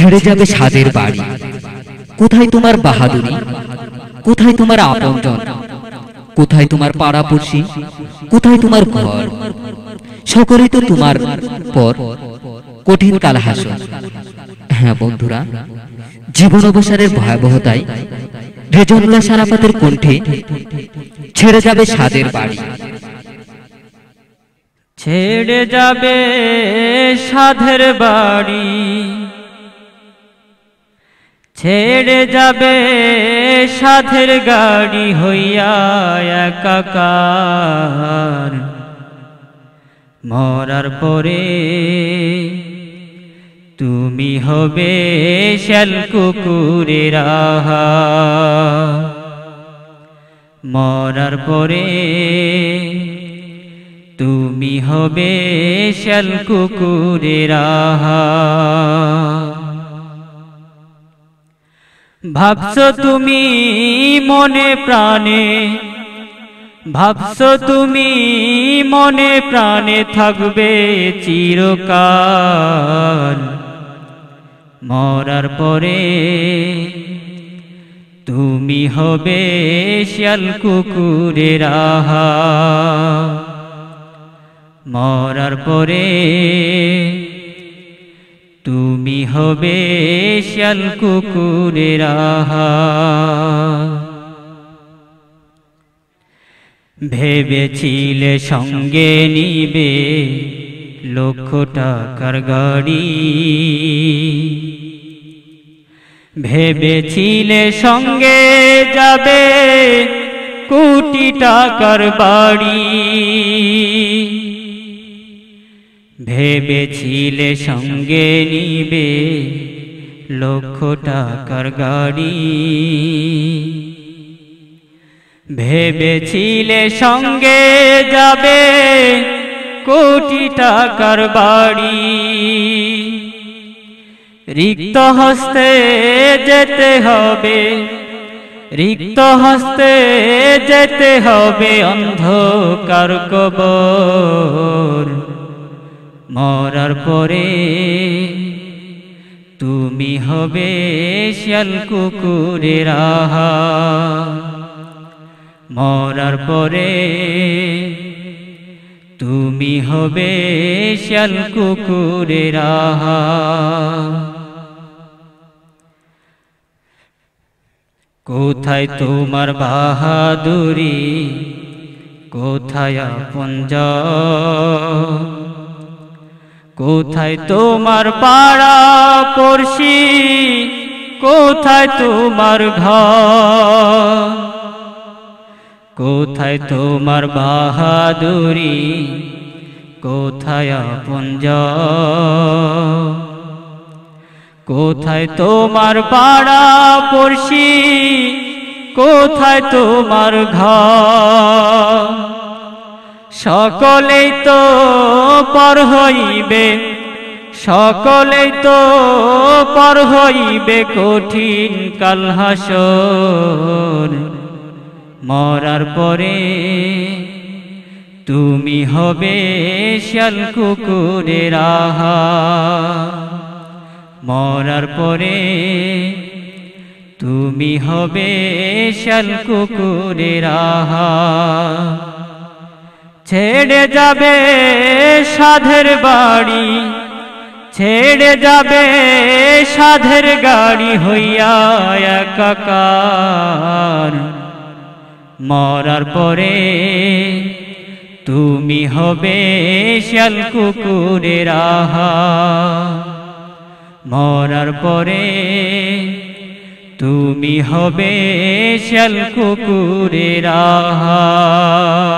ছেড়ে যাবে সাদের বাড়ি। কোথায় তোমার বাহাদুরি, কোথায় তোমার আপনজন, কোথায় তোমার পাড়াপড়শি, কোথায় তোমার ঘর? সকলেই তো তোমার পর কঠিন কাল হাসন। হ্যাঁ বন্ধুরা, জীবন অবসরের ভয়াবহতায় রেজনুল্লাহ সারাফাতের কণ্ঠে ছেড়ে যাবে সাদের বাড়ি। ছেড়ে যাবে সাধের বাড়ি, ছেড়ে যাবে সাধের গাড়ি হইয়া একাকার। মরার পরে তুমি হবে শ্যাল কুকুরের আহার। মরার পরে তুমি হবে শ্যাল কুকুরের আহার। ভাবছো তুমি মনে প্রাণে, ভাবছো তুমি মনে প্রাণে থাকবে চিরকাল। মরার পরে তুমি হবে শ্যাল কুকুরের আহার। মরার পরে তুমি হবে শ্যাল কুকুরের আহার। ভেবেছিলে সঙ্গে নিবে লক্ষ টাকার গাড়ি, ভেবেছিলে সঙ্গে যাবে কোটি টাকার বাড়ি, ভেবেছিলে সঙ্গে নিবে লক্ষ টাকার গাড়ি, ভেবেছিলে সঙ্গে যাবে কোটি টাকার বাড়ি। রিক্ত হস্তে যেতে হবে, রিক্ত হস্তে যেতে হবে অন্ধকার কবর। মরার পরে তুমি হবে শ্যাল কুকুরের আহার। মরার পরে তুমি হবে শ্যাল কুকুরের আহার। কোথায় তোমার বাহাদুরি, কোথায় আপনজন, কোথায় তোমার পাড়া পড়শি, কোথায় তোমার ঘর? কোথায় তোমার বাহাদুরি, কোথায় আপনজন, কোথায় তোমার পাড়া পড়শি, কোথায় তোমার ঘর? সকলেই তো পর হইবে, সকলেই তো পর হইবে কঠিন কাল হাসর। মরার পরে তুমি হবে শ্যাল কুকুরের আহার। মরার পরে তুমি হবে শ্যাল কুকুরের আহার। ছেড়ে যাবে সাধের বাড়ি, ছেড়ে যাবে সাধের গাড়ি হইয়া একাকার। মরার পরে তুমি হবে শ্যাল কুকুরের আহার। মরার পরে তুমি হবে শ্যাল কুকুরের আহার।